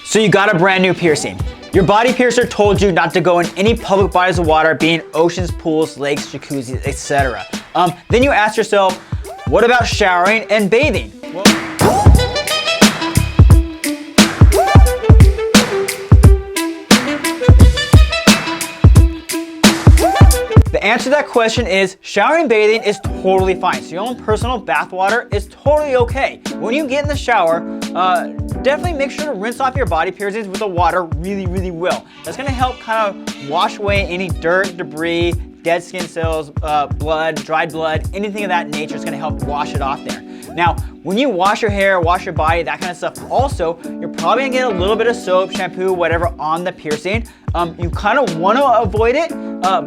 So you got a brand new piercing. Your body piercer told you not to go in any public bodies of water, being oceans, pools, lakes, jacuzzis, etc. Then you ask yourself, what about showering and bathing? Well, the answer to that question is showering and bathing is totally fine. So your own personal bath water is totally okay. When you get in the shower, definitely make sure to rinse off your body piercings with the water really well. That's gonna help kind of wash away any dirt, debris, dead skin cells, blood, dried blood, anything of that nature is gonna help wash it off there. Now, when you wash your hair, wash your body, that kind of stuff, also, you're probably gonna get a little bit of soap, shampoo, whatever on the piercing. You kind of wanna avoid it,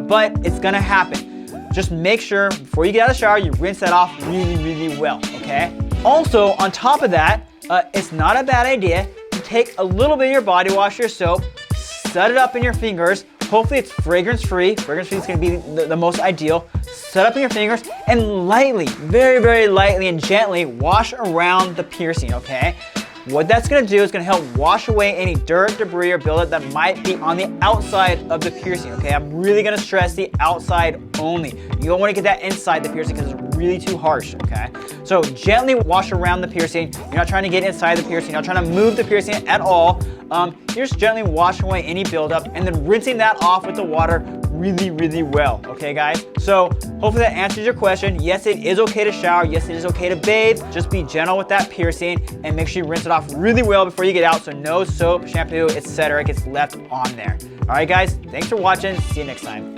but it's gonna happen. Just make sure before you get out of the shower, you rinse that off really well, okay? Also, on top of that, it's not a bad idea to take a little bit of your body wash, your soap, set it up in your fingers. Hopefully it's fragrance-free. Fragrance-free is gonna be the most ideal. Set up in your fingers and lightly, very lightly and gently wash around the piercing, okay? What that's gonna do is gonna help wash away any dirt, debris, or buildup that might be on the outside of the piercing, okay? I'm really gonna stress the outside only. You don't wanna get that inside the piercing because it's really too harsh, okay? So gently wash around the piercing. You're not trying to get inside the piercing. You're not trying to move the piercing at all. You're just gently washing away any buildup and then rinsing that off with the water really well, okay guys? So hopefully that answers your question. Yes, it is okay to shower. Yes, it is okay to bathe. Just be gentle with that piercing and make sure you rinse it off really well before you get out so no soap, shampoo, etc. gets left on there. All right guys, thanks for watching. See you next time.